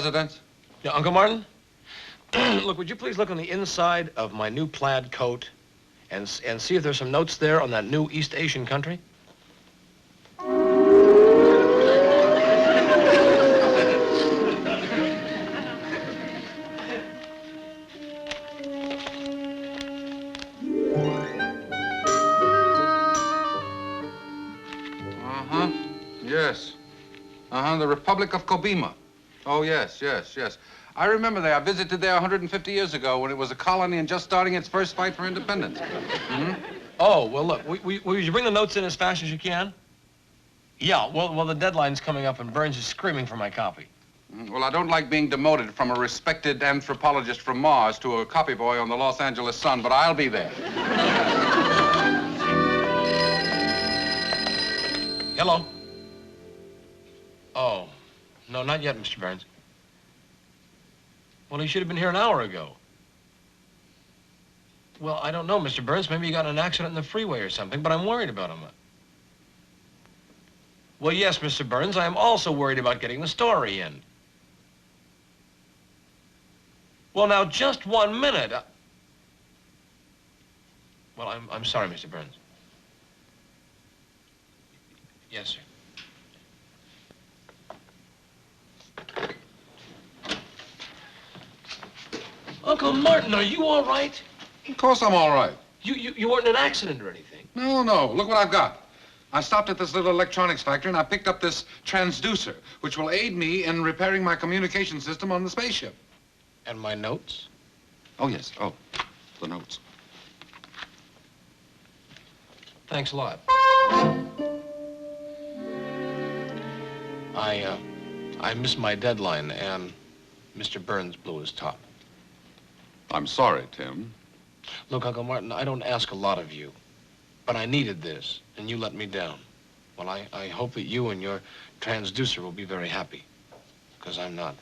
residence? Yeah, Uncle Martin? Look, would you please look on the inside of my new plaid coat and see if there's some notes there on that new East Asian country? Yes. The Republic of Kobima. Oh, yes. I remember there. I visited there 150 years ago when it was a colony and just starting its first fight for independence. Oh, well, look, will you bring the notes in as fast as you can? Yeah, well, the deadline's coming up and Burns is screaming for my copy. Well, I don't like being demoted from a respected anthropologist from Mars to a copy boy on the Los Angeles Sun, but I'll be there. Hello? Oh, no, not yet, Mr. Burns. Well, he should have been here an hour ago. Well, I don't know, Mr. Burns. Maybe he got in an accident in the freeway or something, but I'm worried about him. Well, yes, Mr. Burns, I am also worried about getting the story in. Well, now, just 1 minute. Well, I'm sorry, Mr. Burns. Yes, sir. Uncle Martin, are you all right? Of course I'm all right. You weren't in an accident or anything? No. Look what I've got. I stopped at this little electronics factory and I picked up this transducer, which will aid me in repairing my communication system on the spaceship. And my notes? Oh, yes. Oh, the notes. Thanks a lot. I missed my deadline, and Mr. Burns blew his top. I'm sorry, Tim. Look, Uncle Martin, I don't ask a lot of you, but I needed this, and you let me down. Well, I hope that you and your transducer will be very happy, because I'm not.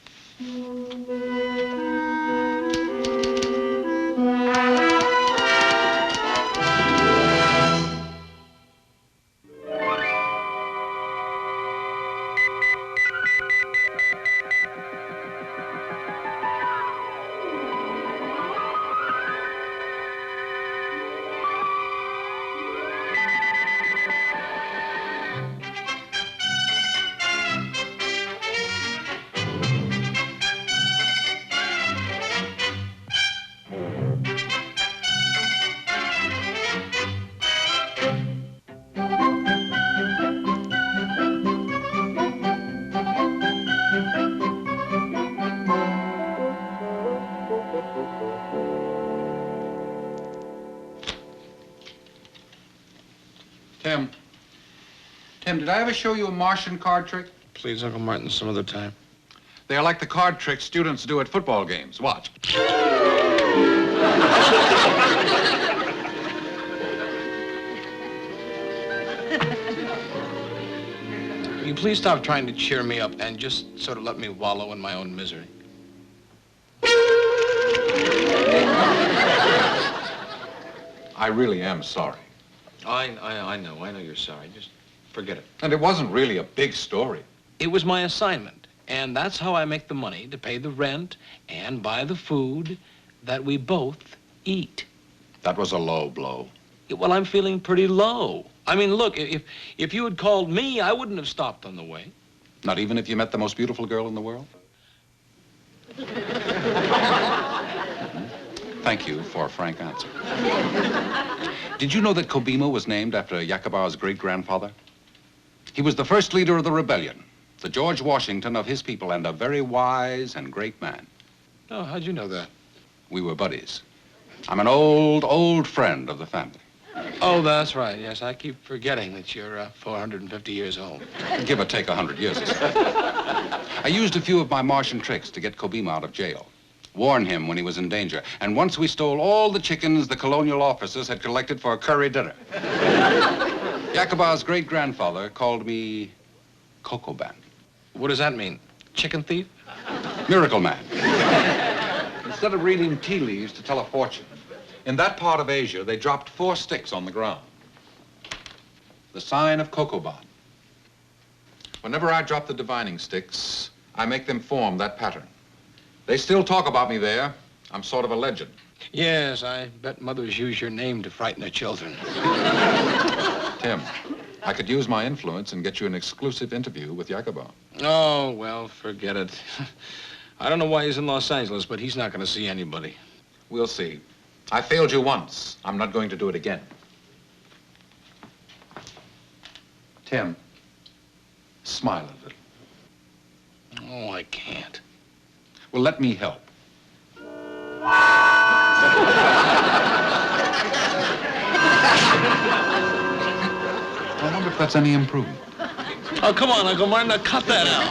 Tim, did I ever show you a Martian card trick? Please, Uncle Martin, some other time. They're like the card tricks students do at football games. Watch. Will you please stop trying to cheer me up and just sort of let me wallow in my own misery? I really am sorry. I know you're sorry. Just forget it. And it wasn't really a big story. It was my assignment, and that's how I make the money to pay the rent and buy the food that we both eat. That was a low blow. Well, I'm feeling pretty low. I mean, look, if you had called me, I wouldn't have stopped on the way. Not even if you met the most beautiful girl in the world? Thank you for a frank answer. Did you know that Kobima was named after Jakobar's great-grandfather? He was the first leader of the rebellion, the George Washington of his people, and a very wise and great man. Oh, how'd you know that? We were buddies. I'm an old friend of the family. Oh, that's right. Yes, I keep forgetting that you're 450 years old. Give or take 100 years or so. I used a few of my Martian tricks to get Kobima out of jail. Warn him when he was in danger. And once we stole all the chickens the colonial officers had collected for a curry dinner. Jakobar's great-grandfather called me Cocobahn. What does that mean? Chicken thief? Miracle man. Instead of reading tea leaves to tell a fortune, in that part of Asia, they dropped 4 sticks on the ground. The sign of Cocobahn. Whenever I dropped the divining sticks, I make them form that pattern. They still talk about me there. I'm sort of a legend. Yes, I bet mothers use your name to frighten their children. Tim, I could use my influence and get you an exclusive interview with Jakobar. Oh, well, forget it. I don't know why he's in Los Angeles, but he's not going to see anybody. We'll see. I failed you once. I'm not going to do it again. Tim, smile a little. Oh, I can't. Well, let me help. I wonder if that's any improvement. Oh, come on, Uncle Martin, now cut that out.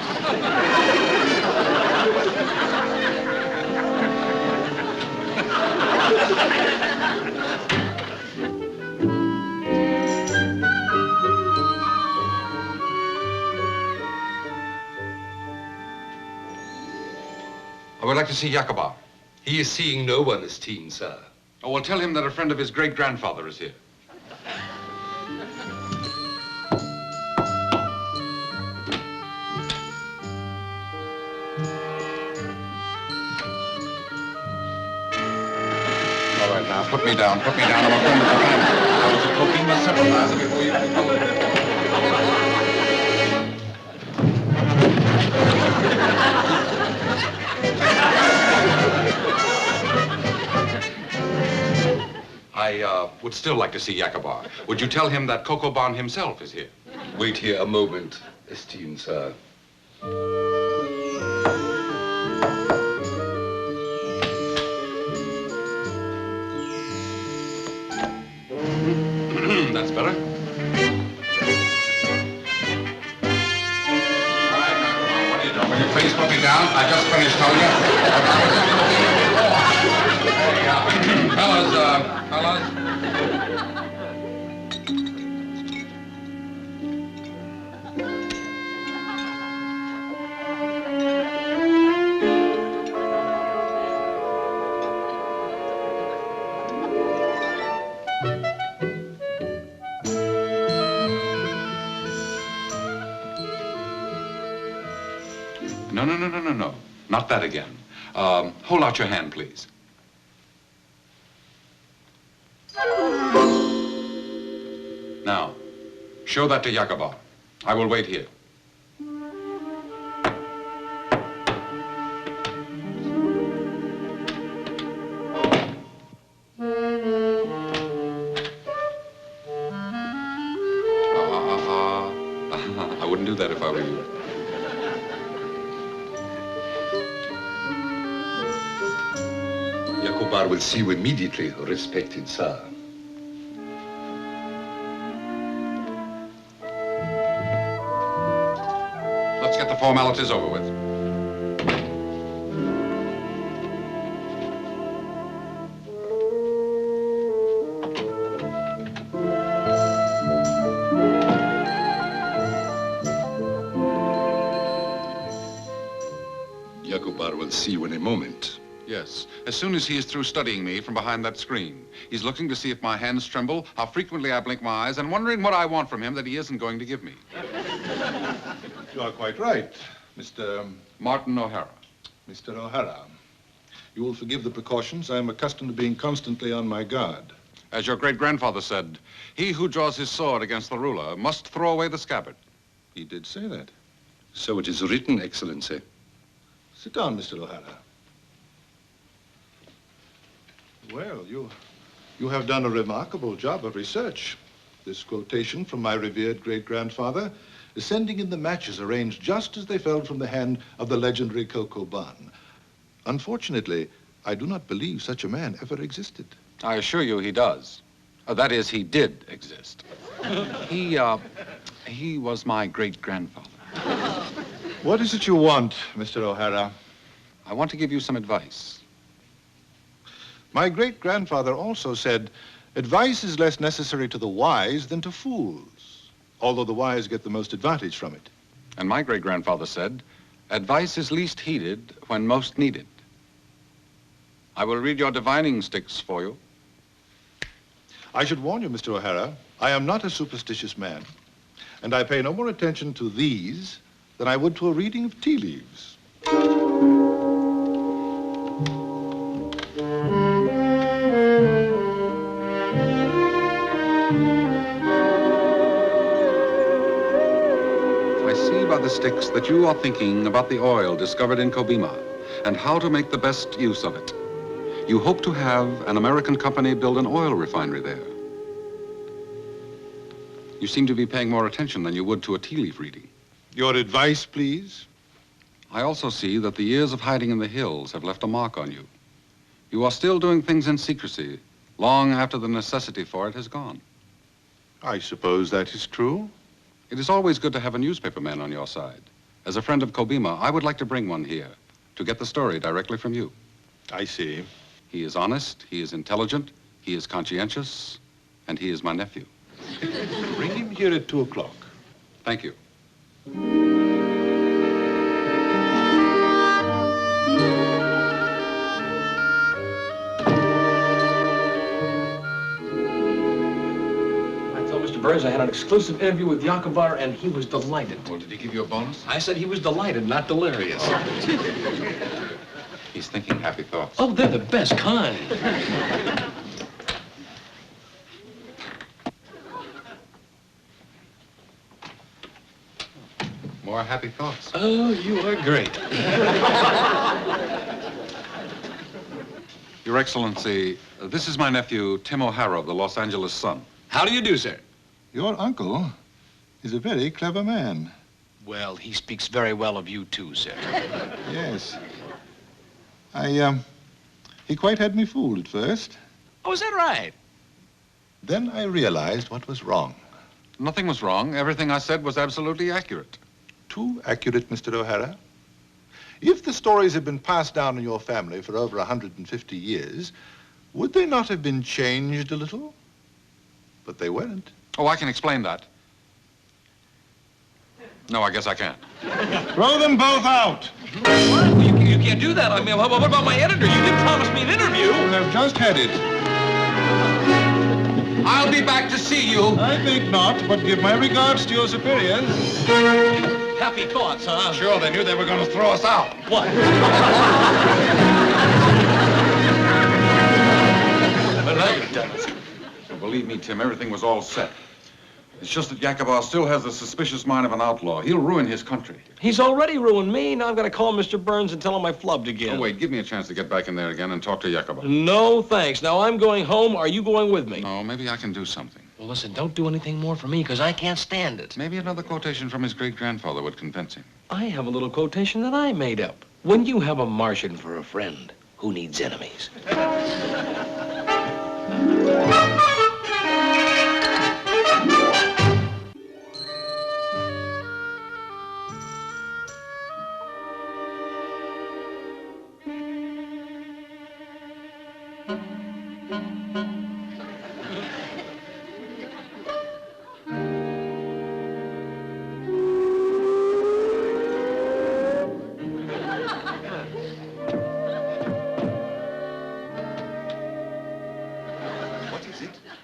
I would like to see Jakobar. He is seeing no one, esteemed sir. Oh, well, tell him that a friend of his great-grandfather is here. All right, now, put me down. Put me down. I'm a friend of the family. I was a Kobima sympathizer before you became... I would still like to see Jakobar. Would you tell him that Cocobahn himself is here? Wait here a moment, esteemed sir. That's better. All right, now, come on, what are you doing? Will you please put me down? I just finished telling you. Hey, fellas. No. Not that again. Hold out your hand, please. Now, show that to Jakobar. I will wait here. I wouldn't do that if I were you. Jakobar will see you immediately, respected sir. Let's get the formalities over with. Jakobar will see you in a moment. Yes, as soon as he is through studying me from behind that screen. He's looking to see if my hands tremble, how frequently I blink my eyes, and wondering what I want from him that he isn't going to give me. You are quite right, Mr. Martin O'Hara. Mr. O'Hara. You will forgive the precautions. I am accustomed to being constantly on my guard. As your great-grandfather said, he who draws his sword against the ruler must throw away the scabbard. He did say that. So it is written, Excellency. Sit down, Mr. O'Hara. Well, you have done a remarkable job of research. This quotation from my revered great-grandfather, descending in the matches arranged just as they fell from the hand of the legendary Cocobahn. Unfortunately, I do not believe such a man ever existed. I assure you he does. That is, he did exist. He was my great-grandfather. What is it you want, Mr. O'Hara? I want to give you some advice. My great-grandfather also said, advice is less necessary to the wise than to fools, although the wise get the most advantage from it. And my great-grandfather said, advice is least heeded when most needed. I will read your divining sticks for you. I should warn you, Mr. O'Hara, I am not a superstitious man, and I pay no more attention to these than I would to a reading of tea leaves. I see by the sticks that you are thinking about the oil discovered in Kobima and how to make the best use of it. You hope to have an American company build an oil refinery there. You seem to be paying more attention than you would to a tea leaf reading. Your advice, please? I also see that the years of hiding in the hills have left a mark on you. You are still doing things in secrecy, long after the necessity for it has gone. I suppose that is true. It is always good to have a newspaperman on your side. As a friend of Kobima, I would like to bring one here to get the story directly from you. I see. He is honest, he is intelligent, he is conscientious, and he is my nephew. Bring him here at 2 o'clock. Thank you. Mr. Burns, I had an exclusive interview with Jakobar, and he was delighted. Well, did he give you a bonus? I said he was delighted, not delirious. He's thinking happy thoughts. Oh, they're the best kind. More happy thoughts. Oh, you are great. Your Excellency, this is my nephew, Tim O'Hara of the Los Angeles Sun. How do you do, sir? Your uncle is a very clever man. Well, he speaks very well of you, too, sir. Yes. He quite had me fooled at first. Oh, is that right? Then I realized what was wrong. Nothing was wrong. Everything I said was absolutely accurate. Too accurate, Mr. O'Hara. If the stories had been passed down in your family for over 150 years, would they not have been changed a little? But they weren't. Oh, I can explain that. No, I guess I can't. Throw them both out. What? Well, you can't do that. I mean, what about my editor? You did promise me an interview. You have just had it. I'll be back to see you. I think not, but give my regards to your superiors. Happy thoughts, huh? Sure, they knew they were going to throw us out. What? But now you've done it. Believe me, Tim, everything was all set. It's just that Jakobar still has the suspicious mind of an outlaw. He'll ruin his country. He's already ruined me. Now I've got to call Mr. Burns and tell him I flubbed again. Oh, wait, give me a chance to get back in there again and talk to Jakobar. No, thanks. Now I'm going home. Are you going with me? No, maybe I can do something. Well, listen, don't do anything more for me, because I can't stand it. Maybe another quotation from his great-grandfather would convince him. I have a little quotation that I made up. When you have a Martian for a friend, who needs enemies?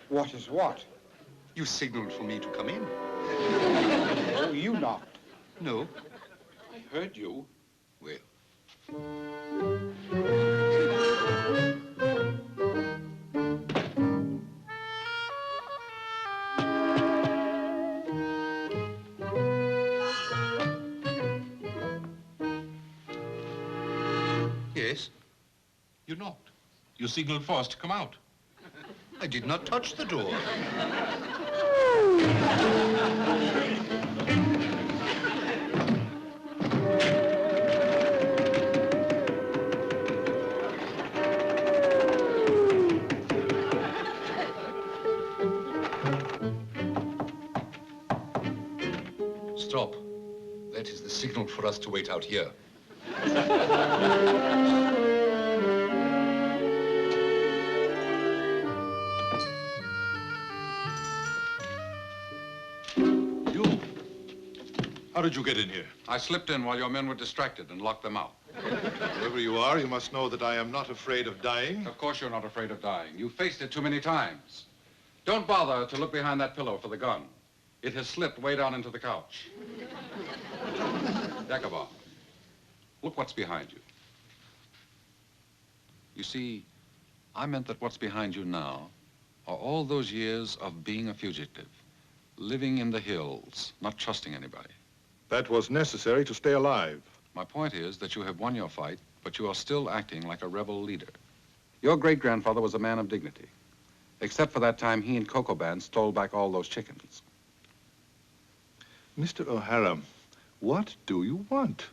What is what? You signaled for me to come in. Oh, you knocked. No. I heard you. Well, yes, You knocked. You signaled for us to come out. I did not touch the door. Stop. That is the signal for us to wait out here. How did you get in here? I slipped in while your men were distracted and locked them out. Whoever you are, you must know that I am not afraid of dying. Of course you're not afraid of dying. You faced it too many times. Don't bother to look behind that pillow for the gun. It has slipped way down into the couch. Jakobar, look what's behind you. You see, I meant that what's behind you now are all those years of being a fugitive, living in the hills, not trusting anybody. That was necessary to stay alive. My point is that you have won your fight, but you are still acting like a rebel leader. Your great-grandfather was a man of dignity, except for that time he and Cocobahn stole back all those chickens. Mr. O'Hara, what do you want?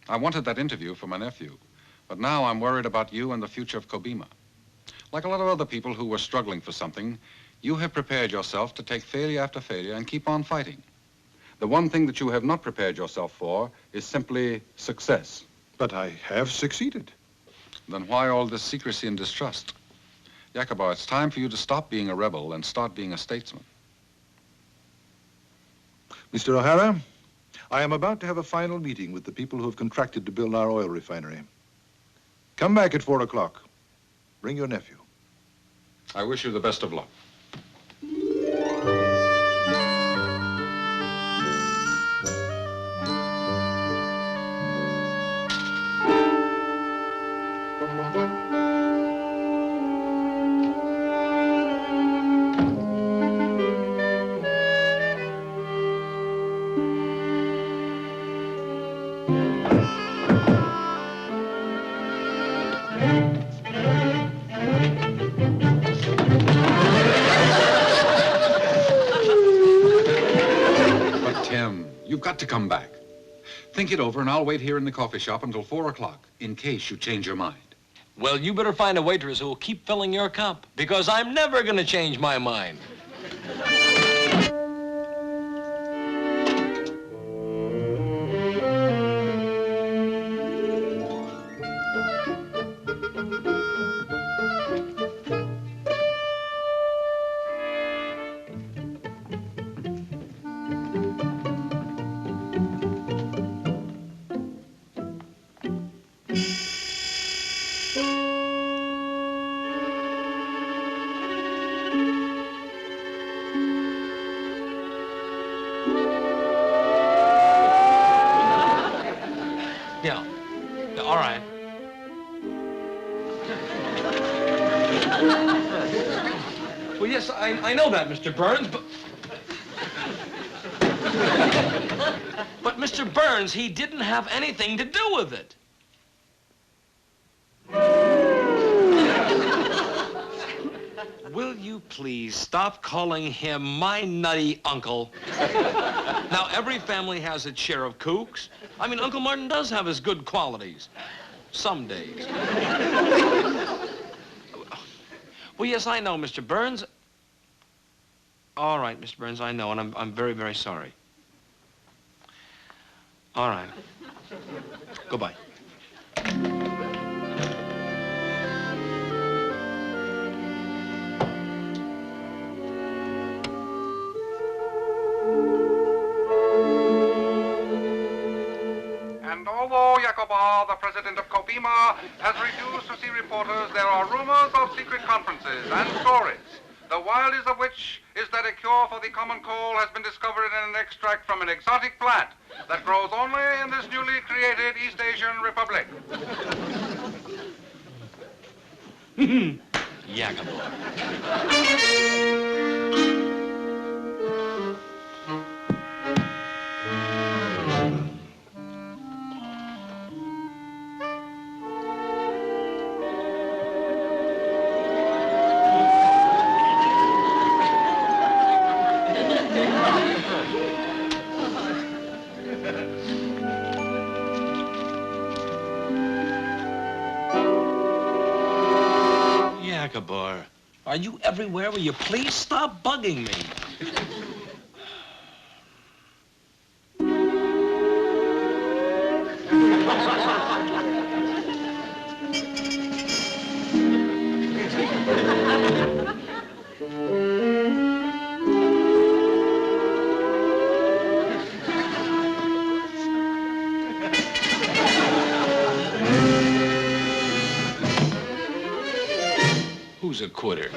I wanted that interview for my nephew, but now I'm worried about you and the future of Kobima. Like a lot of other people who were struggling for something, you have prepared yourself to take failure after failure and keep on fighting. The one thing that you have not prepared yourself for is simply success. But I have succeeded. Then why all this secrecy and distrust? Jakobar, it's time for you to stop being a rebel and start being a statesman. Mr. O'Hara, I am about to have a final meeting with the people who have contracted to build our oil refinery. Come back at 4 o'clock. Bring your nephew. I wish you the best of luck. You've got to come back. Think it over, and I'll wait here in the coffee shop until 4 o'clock, in case you change your mind. Well, you better find a waitress who will keep filling your cup, because I'm never going to change my mind. Yeah. All right. Well, yes, I know that, Mr. Burns, but... But, Mr. Burns, he didn't have anything to do with it. Will you please stop calling him my nutty uncle? Now, every family has its share of kooks. I mean, Uncle Martin does have his good qualities. Some days. Well, yes, I know, Mr. Burns. All right, Mr. Burns, I know, and I'm very, very sorry. All right. Goodbye. And although Jakobar, the president of Kobima, has refused to see reporters, there are rumors of secret conferences and stories, the wildest of which is that a cure for the common cold has been discovered in an extract from an exotic plant that grows only in this newly created East Asian republic. Jakobar. Jakobar, are you everywhere? Will you please stop bugging me? Who's a quitter?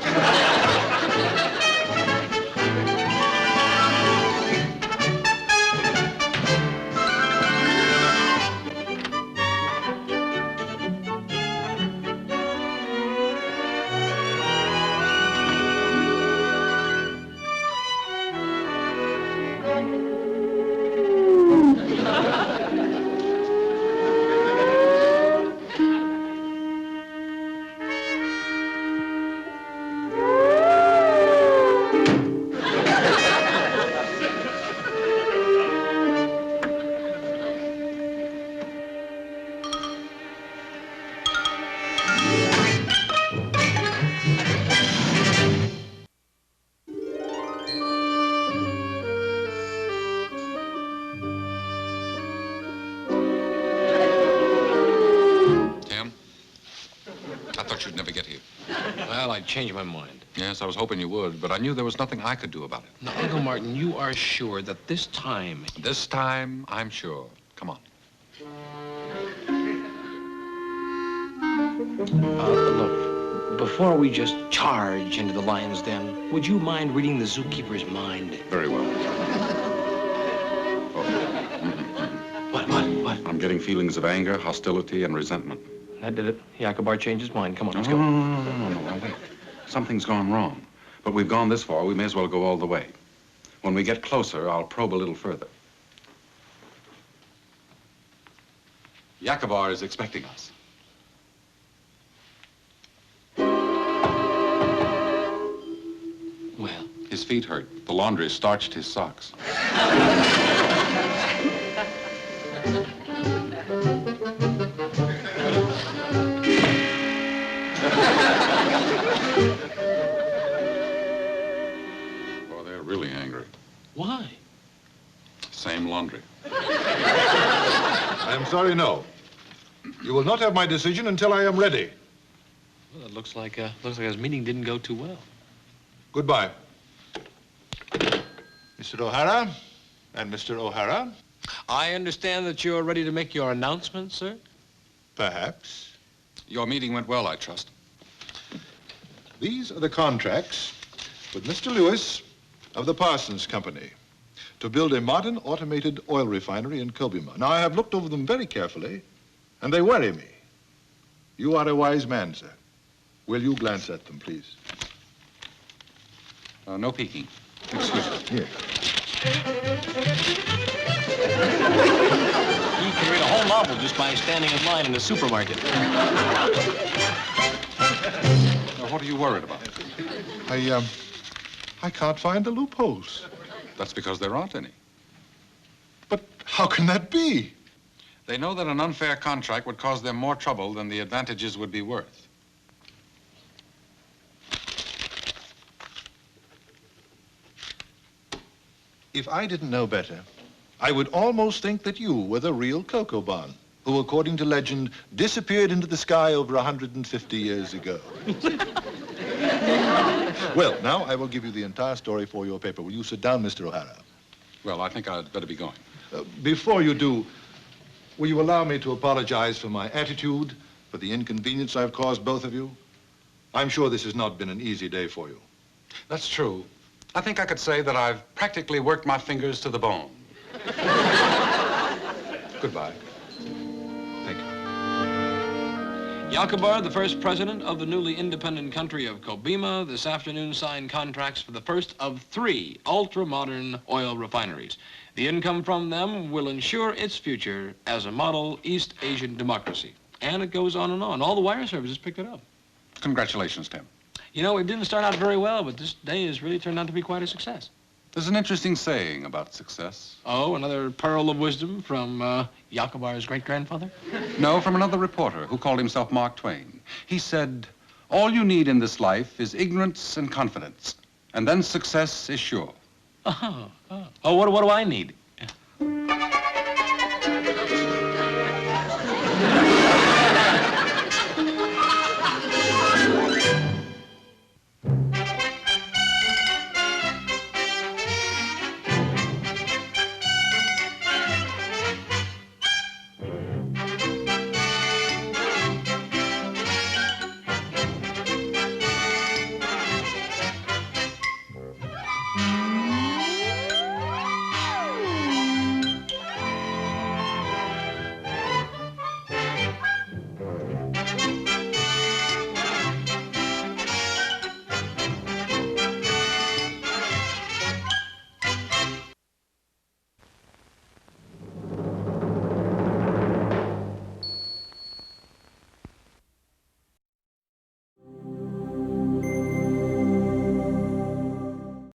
Well, I changed my mind. Yes, I was hoping you would, but I knew there was nothing I could do about it. Now, Uncle Martin, you are sure that this time... This time, I'm sure. Come on. Look, before we just charge into the lion's den, would you mind reading the zookeeper's mind? Very well. What? I'm getting feelings of anger, hostility, and resentment. That did it. Jakobar changed his mind. Come on, let's go. No, wait. Something's gone wrong. But we've gone this far, we may as well go all the way. When we get closer, I'll probe a little further. Jakobar is expecting us. Well, His feet hurt. The laundry starched his socks. Well, they're really angry. why? Same laundry. I'm sorry, no. You will not have my decision until I am ready. Well, it looks like his meeting didn't go too well. Goodbye. Mr. O'Hara and Mr. O'Hara, I understand that you're ready to make your announcement, sir? perhaps. Your meeting went well, I trust. These are the contracts with Mr. Lewis of the Parsons Company to build a modern automated oil refinery in Kobima. Now, I have looked over them very carefully, and they worry me. You are a wise man, sir. Will you glance at them, please? No peeking. Excuse me. Here. He can read a whole novel just by standing in line in a supermarket. Now, what are you worried about? I can't find the loopholes. That's because there aren't any. But how can that be? They know that an unfair contract would cause them more trouble than the advantages would be worth. If I didn't know better, I would almost think that you were the real Cocobahn, who, according to legend, disappeared into the sky over 150 years ago. Well, now I will give you the entire story for your paper. Will you sit down, Mr. O'Hara? Well, I think I'd better be going. Before you do, will you allow me to apologize for my attitude, for the inconvenience I've caused both of you? I'm sure this has not been an easy day for you. That's true. I think I could say that I've practically worked my fingers to the bone. Goodbye. Thank you. Jakobar, the first president of the newly independent country of Kobima, this afternoon signed contracts for the first of 3 ultra-modern oil refineries. The income from them will ensure its future as a model East Asian democracy. And it goes on and on. All the wire services picked it up. Congratulations, Tim. You know, it didn't start out very well, but this day has really turned out to be quite a success. There's an interesting saying about success. Oh, another pearl of wisdom from Jakobar's great-grandfather? No, from another reporter who called himself Mark Twain. He said, all you need in this life is ignorance and confidence, and then success is sure. Oh, what do I need?